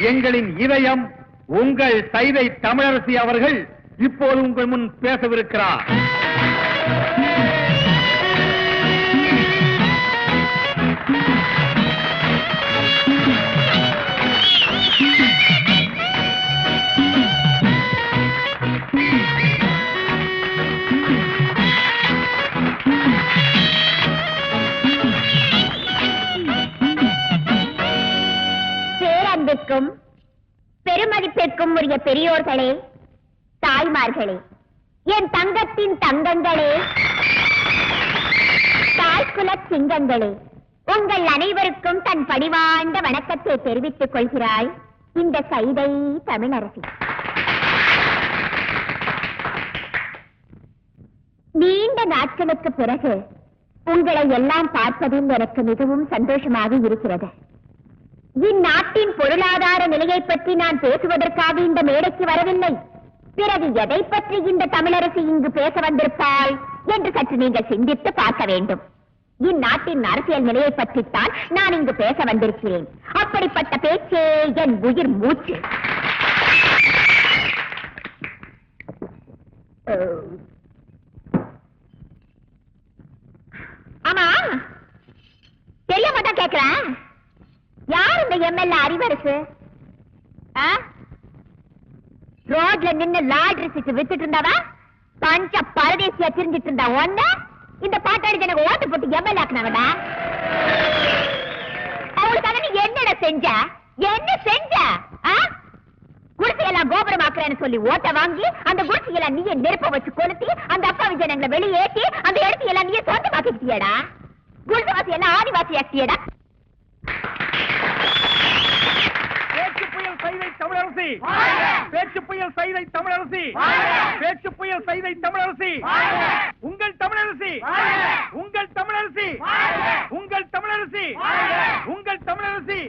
எங்களின் இதயம் உங்கள் சைதை தமிழரசி அவர்கள் இப்போது உங்கள் முன் பேசவிருக்கிறார். பேரன்பிற்கும் பெருமதிப்பிற்கும் உரிய பெரியோர்களே, தாய்மார்களே, என் தங்கத்தின் தங்கங்களே, தாய்குல சிங்கங்களே, உங்கள் அனைவருக்கும் தன் பணிவாழ்ந்த வணக்கத்தை தெரிவித்துக் கொள்கிறாய் இந்த சைதை தமிழரசி. நீண்ட நாட்களுக்கு பிறகு உங்களை எல்லாம் பார்ப்பதில் எனக்கு மிகவும் சந்தோஷமாக இருக்கிறது. இந்நாட்டின் பொருளாதார நிலையை பற்றி நான் பேசுவதற்காக இந்த மேடைக்கு வரவில்லை. பிறகு எதை பற்றி இந்த தமிழரசி இங்கு பேச வந்திருப்பாள் என்று சற்று நீங்கள் சிந்தித்து பார்க்க வேண்டும். இந்நாட்டின் அரசியல் நிலையை பற்றித்தான் நான் இங்கு பேச வந்திருக்கிறேன். அப்படிப்பட்ட பேச்சே என் உயிர் மூச்சு. ஆமா, தெரியாம தான் கேட்கிறேன், யார் இந்த எம்எல்ஏ அறிவரசு? ரோட்ல நின்னு லாட்ரி சீட்டு வித்துட்டு இருந்தாவா? பஞ்ச பரதேசியா திரிஞ்சிட்டு இருந்தா ஒன்ன இந்த பாட்டாளி எனக்கு ஓட்டு போட்டு எம்எல்ஏ ஆக்குனாங்கடா. அவளுக்காக நீ என்னடா செஞ்ச? என்ன செஞ்ச? குடிசையெல்லாம் கோபுரமாக்குறேன்னு சொல்லி ஓட்ட வாங்கி அந்த குடிசையெல்லாம் நீயே நெருப்ப வச்சு கொளுத்தி அந்த அப்பா விஜயங்களை வெளியேற்றி அந்த இடத்தையெல்லாம் நீயே சொந்தமாக்கிட்டியடா. குடிசைவாசி எல்லாம் ஆதிவாசி ஆக்கியடா. பேச்சு புயல் சைதை தமிழரசி, பேச்சு புயல் சைதை தமிழரசி, பேச்சு புயல் சைதை தமிழரசி, உங்கள் தமிழரசி, உங்கள் தமிழரசி, உங்கள் தமிழரசி, உங்கள் தமிழரசி,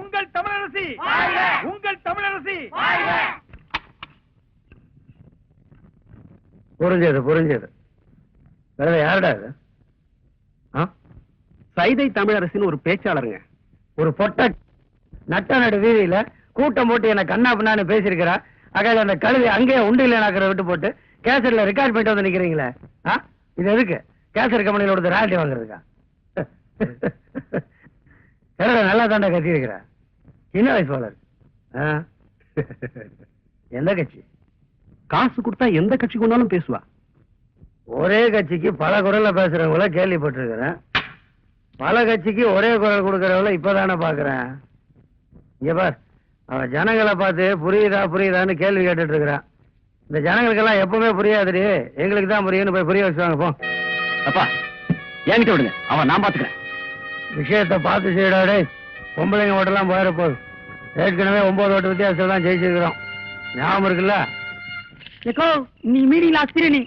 உங்கள் தமிழரசி, உங்கள் தமிழரசி. புரிஞ்சது புரிஞ்சது. வேற யாருடா இது? சைதை தமிழரசின்னு ஒரு பேச்சாளருங்க. ஒரு பொட்ட நட்ட நடு வீதியில கூட்டம் போட்டு என்ன கண்ணா பின்னான்னு பேசிருக்கிறா. அகையில அந்த கழுவி அங்கேயே உண்டியில நாக்கிற விட்டு போட்டு கேசட்ல ரெக்கார்ட் பண்ணிட்டு வந்து நிக்கிறீங்களே, இது எதுக்கு? கேசட் கம்பெனியில கொடுத்து ராயல்டி வாங்குறதுக்கா? நல்லா தாண்டா கத்தி இருக்கிற சின்ன வயசு போல இருக்கு. எந்த கட்சி? காசு கொடுத்தா எந்த கட்சி கொண்டாலும் பேசுவா. ஒரே கட்சிக்கு பல குரல்ல பேசுறவங்கள கேள்விப்பட்டிருக்கிறேன். பல கட்சிக்கு ஒரே குரல் கொடுக்கறவங்கள இப்பதானே பாக்குறேன். இங்க பார், அவன் ஜனங்களை பார்த்து புரியுதா புரியுதான்னு கேள்வி கேட்டுட்டு இருக்கிறான். இந்த ஜனங்களுக்கெல்லாம் எப்பவுமே புரியாதுடி, எங்களுக்கு தான் புரியுன்னு போய் புரிய வச்சுவாங்க. போ அப்பா, என்கிட்ட விடுங்க, அவன் நான் பாத்துக்கிறேன். விஷயத்தை பார்த்து செய்யடாடே. பொம்பளைங்க ஓட்டெல்லாம் போயிட போகுது. ஏற்கனவே 9 ஓட்டு வித்தியாசம் தான் ஜெயிச்சிருக்கிறோம். ஞாபகம் இருக்குல்ல? நீ மீட்டிங்ல ஆசிரியனி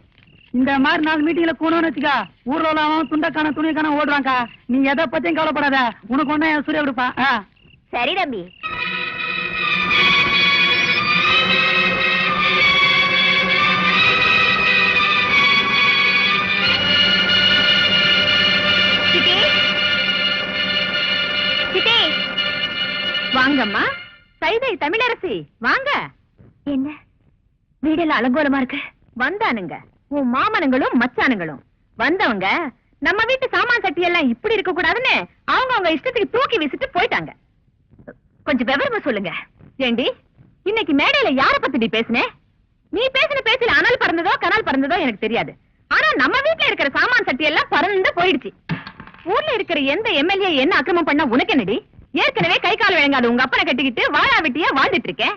இந்த மாதிரி 4 மீட்டிங்ல போனோம்னு வச்சுக்கா, ஊர்ல உள்ளவன் துண்டக்கான துணிக்கான ஓடுறாங்க. நீ எதை பத்தியும் கவலைப்படாத, உனக்கு ஒண்ணா என் சூரிய கொடுப்பா. சரி தம்பி. வாங்கம்மா, சைதை தமிழரசி வாங்க. என்ன வீடெல்லாம் அலங்கோலமா இருக்கு? வந்தானுங்க உன் மாமனுங்களும் மச்சானுங்களும். வந்தவங்க நம்ம வீட்டு சாமான் சட்டி எல்லாம் இப்படி இருக்க கூடாதுன்னு அவங்க இஷ்டத்துக்கு தூக்கி வீசிட்டு போயிட்டாங்க. கொஞ்சம் விவரமா சொல்லுங்க. ஏண்டி, இன்னைக்கு மேடையில யார பத்தி பேசுனே? நீ பேசின பேச்சுல அனல் பறந்ததோ கனல் பறந்ததோ எனக்கு தெரியாது. ஆனா நம்ம வீட்டுல இருக்கிற சாமான் சட்டி எல்லாம் பறந்து போயிடுச்சு. ஊர்ல இருக்கிற எந்த எம்எல்ஏ என்ன அக்கிரமம் பண்ண உனக்கு என்னடி? ஏற்கனவே கை கால் விளங்காத உங்க அப்பனை கட்டிக்கிட்டு வாழா வெட்டியா வாழ்ந்துட்டு இருக்கேன்.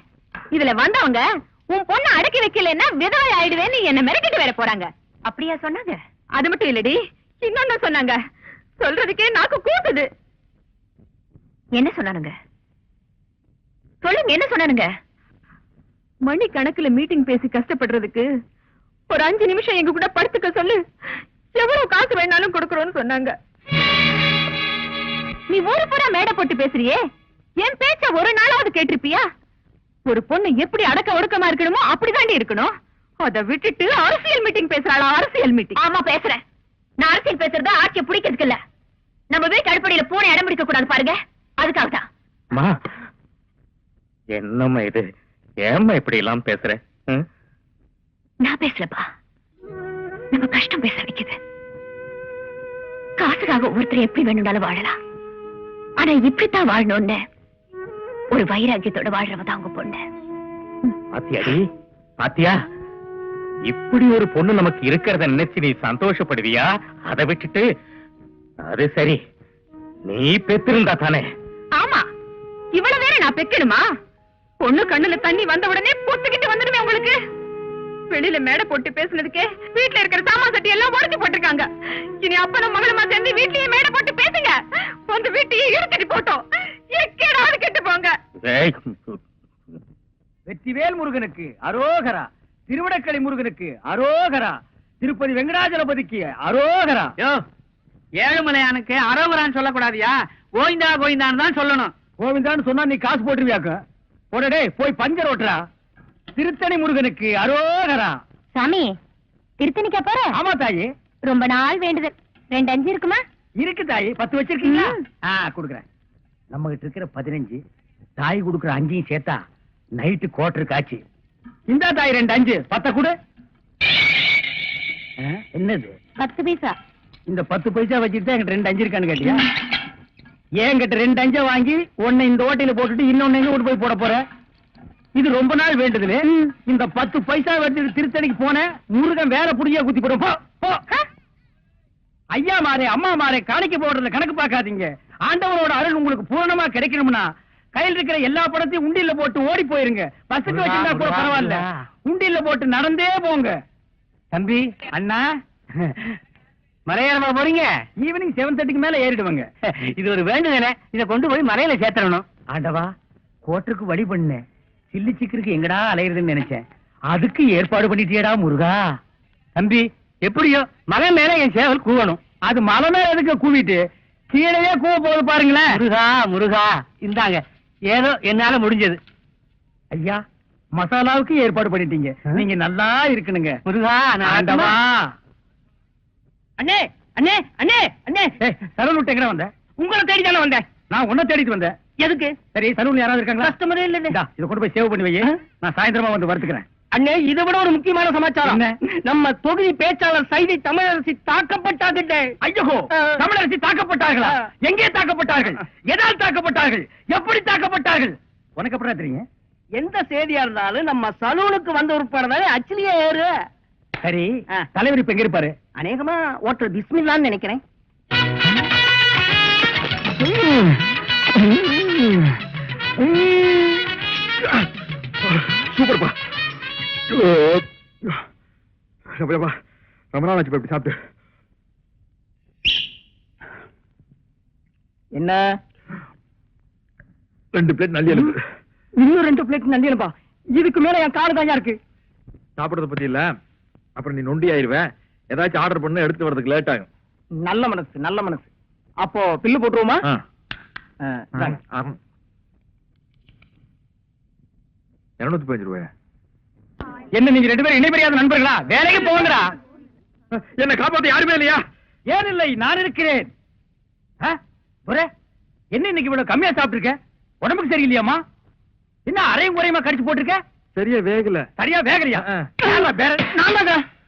இதுல வந்தவங்க உன் பொண்ணு அடக்கி வைக்கலன்னா விதவை ஆயிடுவேன்னு என்ன மிரட்டிட்டு வேற போறாங்க. அப்படியா சொன்னாங்க? அது மட்டும் இல்லடி, இன்னொன்னு சொன்னாங்க. சொல்றதுக்கே நாக்கு கூட்டுது. என்ன சொன்னானுங்க? சொல்லுங்க, என்ன சொன்னானுங்க? மணி கணக்குல மீட்டிங் பேசி கஷ்டப்படுறதுக்கு ஒரு 5 நிமிஷம் எங்க கூட படுத்துக்க சொல்லு, எவ்வளவு காசு வேணாலும் கொடுக்கறோம்னு சொன்னாங்க. நீ ஊரு பூரா மேடை போட்டு பேசுறியே, என் பேச்ச ஒரு நாளாவது கேட்டிருப்பியா? ஒரு பொண்ணு எப்படி அடக்க ஒடுக்கமா இருக்கணுமோ அப்படிதாண்டி இருக்கணும். அதை விட்டுட்டு அரசியல் மீட்டிங் பேசுறாளா? அரசியல் மீட்டிங்? ஆமா பேசுறேன். நான் அரசியல் பேசுறத ஆட்சியை பிடிக்கிறதுக்கு இல்ல. நம்ம வீட்டு அடிப்படையில பூனை இடம் பிடிக்க கூடாது பாருங்க, அதுக்காகத்தான். என்னம்மா இது? ஏம்மா இப்படி எல்லாம் பேசுற? நான் பேசலப்பா, நம்ம கஷ்டம் பேச வைக்குது. காசுக்காக ஒருத்தர் எப்படி வேணும்னாலும் வாழலாம், ஆனா இப்படித்தான் வாழணும்னு ஒரு வைராக்கியத்தோட வாழ்றவதான் உங்க பொண்ணு. பாத்தியாடி, பாத்தியா? இப்படி ஒரு பொண்ணு நமக்கு இருக்கிறத நினைச்சு நீ சந்தோஷப்படுவியா? அதை விட்டுட்டு, அது சரி, நீ பெத்திருந்தா தானே. ஆமா, இவ்வளவு வேற நான் பெக்கணுமா? பொண்ணு கண்ணுல தண்ணி வந்த உடனே பொத்துக்கிட்டு வந்துடுமே உங்களுக்கு. வெளியில மேடை போட்டு பேசுனதுக்கே வீட்டுல இருக்கிற சாமான் சட்டி எல்லாம் உடைச்சு போட்டிருக்காங்க. இனி அப்பனும் மகளுமா சேர்ந்து வீட்லயே மேடை போட்டு பேசுங்க. வந்து வீட்டையே இழுத்துட்டு போட்டோம். எக்கேடாவது கெட்டு போங்க. வெற்றிவேல் முருகனுக்கு அரோகரா, திருவிடக்களி முருகனுக்கு அரோகரா, திருப்பதி வெங்கடாஜலபதிக்கு அரோகரா. ஏழுமலையானுக்கு அரோகரான்னு சொல்லக்கூடாதியா, கோவிந்தா கோவிந்தான்னு தான் சொல்லணும். கோவிந்தான்னு சொன்னா நீ காசு போட்டுருவியாக்க. போடடே, போய் பஞ்சர் ஓட்டுறா. திருத்தணி முருகனுக்கு அரோகரா. சாமி, திருத்தணிக்கா போற? ஆமா தாயி, ரொம்ப நாள் வேண்டுதல். 2 5 இருக்குமா? இருக்கு தாயி. 10 வச்சிருக்கீங்களா? குடுக்குறேன். நம்ம கிட்ட இருக்கிற 15, தாய் குடுக்குற 5 சேர்த்தா நைட்டு கோட்டரு காட்சி. இந்த தாய் 2 5 10 கொடு. என்னது 10 பைசா? இந்த 10 பைசா வச்சுட்டு தான் என்கிட்ட 2 5 இருக்கான்னு கேட்டியா? என்கிட்ட 2 5 வாங்கி ஒன்னு இந்த ஓட்டையில போட்டுட்டு இன்னொன்னு எங்க கொண்டு போய் போட போற? இது ரொம்ப நாள் வேண்டுதுல. இந்த 10 பைசா வச்சுட்டு திருத்தணிக்கு போன முருகன் வேற புடியா குத்தி போடும். போ, போ. ஐயா மாரே, அம்மா மாரே, காணிக்க போடுறதுல கணக்கு பார்க்காதீங்க. ஆண்டவனோட அருள் உங்களுக்கு பூரணமா கிடைக்கணும்னா கையில் இருக்கிற எல்லா படத்தையும் உண்டியில போட்டு ஓடி போயிருங்க. பஸ்ஸுக்கு வச்சிருந்தா கூட பரவாயில்ல, உண்டியில போட்டு நடந்தே போங்க. தம்பி, அண்ணா, மலையேறமா போறீங்க? ஈவினிங் 7:30க்கு மேல ஏறிடுவாங்க. இது ஒரு வேண்டுதல, இத கொண்டு போய் மலையில சேர்த்தணும். ஆண்டவா, கோட்டருக்கு வழி பண்ண சில்லி சிக்கருக்கு எங்கடா அலையிறதுன்னு நினைச்சேன். அதுக்கு ஏற்பாடு பண்ணிட்டியடா முருகா. தம்பி, எப்படியோ மலை மேல என் சேவல் கூவணும். அது மலை மேல எதுக்கு கூவிட்டு கீழே கூவ போது பாருங்களேன். முருகா முருகா, இந்தாங்க ஏதோ என்னால முடிஞ்சது. ஐயா, மசாலாவுக்கு ஏற்பாடு பண்ணிட்டீங்க. நீங்க நல்லா இருக்கணுங்க முருகா. ஆண்டவா. அண்ணே அண்ணே அண்ணே அண்ணே, சலூன் விட்டு எங்க வந்த? உங்களை தேடி தானே வந்தேன். நான் உன்னை தேடிட்டு வந்தேன். எதுக்கு? சரி, சலூன் யாராவது இருக்காங்களா? கஸ்டமரே இல்ல. இதை கொண்டு போய் சேவ் பண்ணி வை. நான் சாயந்தரமா வந்து வறுத்துக்கிறேன். அண்ணே, இதை விட ஒரு முக்கியமான சமாச்சாரம். நம்ம தொகுதி பேச்சாளர் சைதை தமிழரசி தாக்கப்பட்டார்கள். ஐயோ, தமிழரசி தாக்கப்பட்டார்களா? எங்கே தாக்கப்பட்டார்கள்? எதால் தாக்கப்பட்டார்கள்? எப்படி தாக்கப்பட்டார்கள்? உனக்கு எப்படி தெரியும்? எந்த செய்தியா இருந்தாலும் நம்ம சலூனுக்கு வந்த உட்பட அச்சிலேயே ஏறு. சரி, தலைவர் இப்ப எங்க இருப்பாரு? அநேகமா ஓட்டர் பிஸ்மில்லான்னு நினைக்கிறேன். சூப்பர்ப்பா. ரொம்ப நாள் ஆச்சு இப்படி சாப்பிட்டு. என்ன 2 பிளேட் நல்லி எழுப்பு. இன்னும் 2 பிளேட் நல்லி எழுப்பா? இதுக்கு மேல என் காடு தான் இருக்கு. சாப்பிடறத பத்தி இல்ல, அப்புறம் நீ நொண்டி ஆயிருவேன். ஏதாச்சும் ஆர்டர் பண்ண எடுத்து வரதுக்கு லேட் ஆகும். நல்ல மனசு, நல்ல மனசு. அப்போ பில்லு போட்டுருவோமா? 215 ரூபாய். என்ன நீங்க 2 பேரும் இணைபெரியாத நண்பர்களா? வேலைக்கு போங்கடா. என்ன காப்பாத்த யாருமே இல்லையா? ஏன் இல்லை, நான் இருக்கிறேன். என்ன இன்னைக்கு இவ்வளவு கம்மியா சாப்பிட்டுருக்க? உடம்புக்கு சரியில்லையாமா? என்ன அரையும் குறையுமா கடிச்சு போட்டிருக்க? சரியா வேகல. சரியா வேகலையா?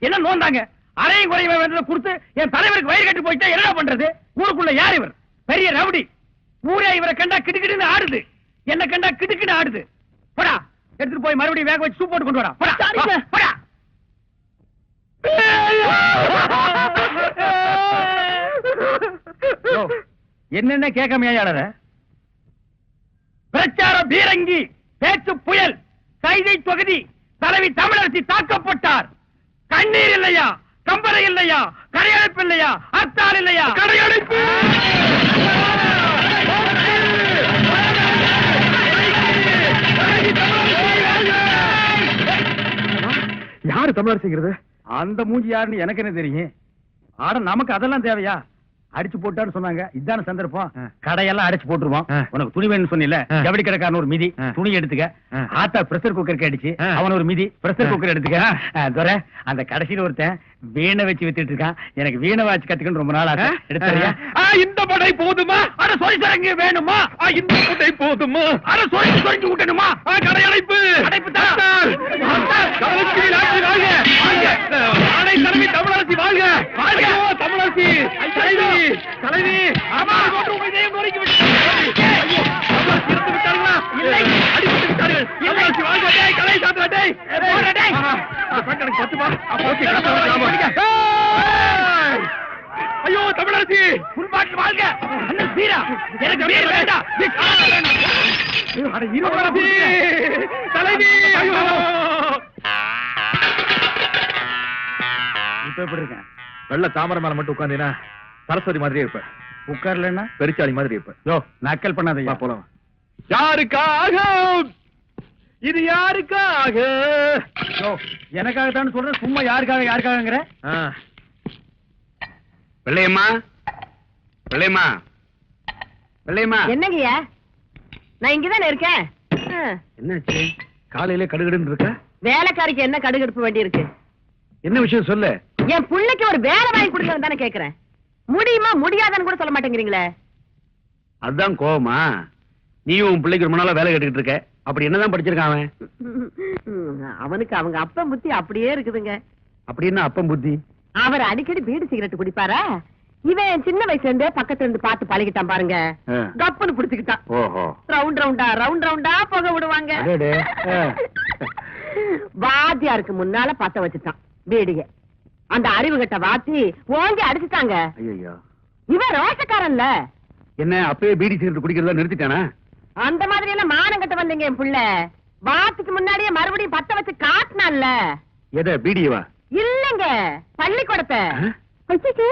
என்ன நோந்தாங்க? அரையும் குறையுமா வேண்டத கொடுத்து என் தலைவருக்கு வயிறு கட்டி போயிட்டா என்ன பண்றது? ஊருக்குள்ள யார் இவர்? பெரிய ரவுடி. ஊரே இவரை கண்டா கிடுக்கிடுன்னு ஆடுது. என்ன கண்டா கிடுக்கின்னு ஆடுது. போடா, எடுத்துட்டு போய் மறுபடியும் வேக வச்சு சூப் போட்டு கொண்டு வரா. போடா போடா. என்னென்ன கேட்காமையாளர? பிரச்சார பீரங்கி, பேச்சு புயல், சைதை தொகுதி தலைவி தமிழரசி தாக்கப்பட்டார். கண்ணீர் இல்லையா? கம்பரை இல்லையா? கரையடைப்பு இல்லையா? அர்த்தால் இல்லையா? கரையடைப்பு. யாரு தமிழரசிங்கிறது? அந்த மூஞ்சி யாருன்னு எனக்கு என்ன தெரியும்? ஆட நமக்கு அதெல்லாம் தேவையா? அடிச்சு போட்டான்னு சொன்னாங்க. இதான சந்தர்ப்பம். ஆ. கடையெல்லாம் அடிச்சு போட்டுருவோம். ஆ. உனக்கு துணி வேணும்னு சொன்னில, ஆ. ஜவுளி கடைக்காரன் ஒரு மிதி, ஆ. துணி எடுத்துக்க. ஆ. ஆத்தா பிரஷர் குக்கருக்கு அடிச்சு, ஆ. அவன் ஒரு மிதி, பிரஷர் ஆ. குக்கர் எடுத்துக்க. துரை, அந்த கடைசியில ஒருத்தன் வீணை வச்சு வித்துட்டு இருக்கான். எனக்கு வீணை வாச்சு கத்துக்கணும் ரொம்ப நாள் ஆச்சு. எடுத்துறியா? இந்த படை போதுமா? அட சொரி சரங்கு வேணுமா? இந்த படை போதுமா? அட சொரிஞ்சு சொரிஞ்சு விட்டணுமா? கடை அடைப்பு அடைப்பு தான். தமிழரசி வாழ்க ஆணை தலைவி தமிழரசி வாழ்க. ஐயோ, தமிழரசி தலைவி தலைவி. ஆமா. நொறுக்கி விட்டார்கள். ஐயோ, தமிழரசி இறந்து விட்டார்களா? இல்லை, அடிபட்டு விட்டார்கள். தமிழரசி வாழ்க. டேய், கலை சாத்துடா, டேய். போடா, டேய். இந்த பெண் எனக்கு பத்துமா? ஓகே, கரெக்டா. ஐயோ, தமிழரசி புல்பாட்டு வாழ்க. அண்ணன் வீரா, எனக்கு வீர வேண்டாம். அட, தமிழரசி தலைவி. ஐயோ, இப்ப எப்படி இருக்கேன்? வெள்ள தாமரை மேல மட்டும் உட்கார்ந்தீனா சரஸ்வதி மாதிரியே இருப்ப. உட்கார்லன்னா பெருச்சாளி மாதிரி இருப்ப. யோ நக்கல் பண்ணாதயா. வா, போலாம். யாருக்காக இது? யாருக்காக? யோ எனக்காகத்தான் சொல்றேன். சும்மா யாருக்காக யாருக்காகங்கிற? வெள்ளையம்மா, வெள்ளையம்மா, வெள்ளையம்மா. என்னங்கய்யா, நான் இங்கதானே இருக்கேன். என்னாச்சு? காலையில கடுகடுன்னு இருக்க? வேலைக்காரிக்கு என்ன கடுகடுப்பு வேண்டி இருக்கு? என்ன விஷயம் சொல்லு. என் புள்ளைக்கு ஒரு வேலை வாங்கி கொடுங்க தானே கேக்குறேன். முடியுமா முடியாதான்னு கூட சொல்ல மாட்டேங்கிறீங்களே. அதுதான் கோவமா? நீயும் உன் பிள்ளைக்கு ரொம்ப நாளா வேலை கேட்டுக்கிட்டு இருக்க. அப்படி என்னதான் படிச்சிருக்கான் அவன்? அவனுக்கு அவங்க அப்பன் புத்தி அப்படியே இருக்குதுங்க. அப்படி என்ன அப்பம் புத்தி? அவர் அடிக்கடி பீடி சிகரெட் குடிப்பாரா? இவன் சின்ன வயசுல இருந்தே பக்கத்துல இருந்து பார்த்து பழகிட்டான் பாருங்க. ஆ. கப்புன்னு புடிச்சுக்கிட்டான். ஓஹோ. ரவுண்ட் ரவுண்டா புகை விடுவாங்க. அடடே. ஆ. வாத்தியாருக்கு முன்னால பத்த வச்சுட்டான் பீடிய. அந்த அறிவு கட்ட வாத்தி ஓங்கி அடிச்சுட்டாங்க. ஐயோ. இவன் ரோஷக்காரன்ல. என்ன அப்பவே பீடி சிகரெட் குடிக்கிறதா நிறுத்திட்டானா? அந்த மாதிரி எல்லாம் மானம் கட்ட வந்தீங்க என் புள்ள. வாத்துக்கு முன்னாடியே மறுபடியும் பத்த வச்சு காட்டினான்ல. எதை பீடியவா? இல்லங்க, பள்ளிக்கூடத்தை. ஐயோ,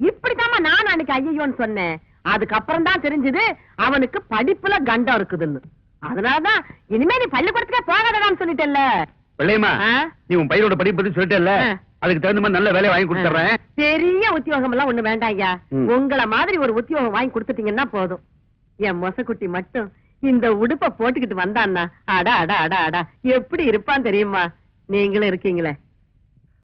இப்படித்தாமா நான் அன்னைக்கு ஐயோன்னு சொன்னேன். அதுக்கப்புறம் தான் தெரிஞ்சது அவனுக்கு படிப்புல கண்டம் இருக்குதுன்னு. அதனாலதான் இனிமே நீ பள்ளிக்கூடத்துக்கே போகாதடான்னு சொல்லிட்டேல்ல. வெள்ளையம்மா, ஆ? நீ உன் பையனோட படிப்பு பத்தி சொல்லிட்டேல்ல, ஆ. அதுக்கு தகுந்த மாதிரி நல்ல வேலையை வாங்கி கொடுத்துறேன். பெரிய உத்தியோகம் எல்லாம் ஒண்ணு வேண்டாம் ஐயா. ம். உங்கள மாதிரி ஒரு உத்தியோகம் வாங்கி கொடுத்துட்டீங்கன்னா போதும். என் மொசக்குட்டி மட்டும் இந்த உடுப்ப போட்டுக்கிட்டு வந்தான்னா அடா அடா அடா அடா எப்படி இருப்பான் தெரியுமா? நீங்களும் இருக்கீங்களே.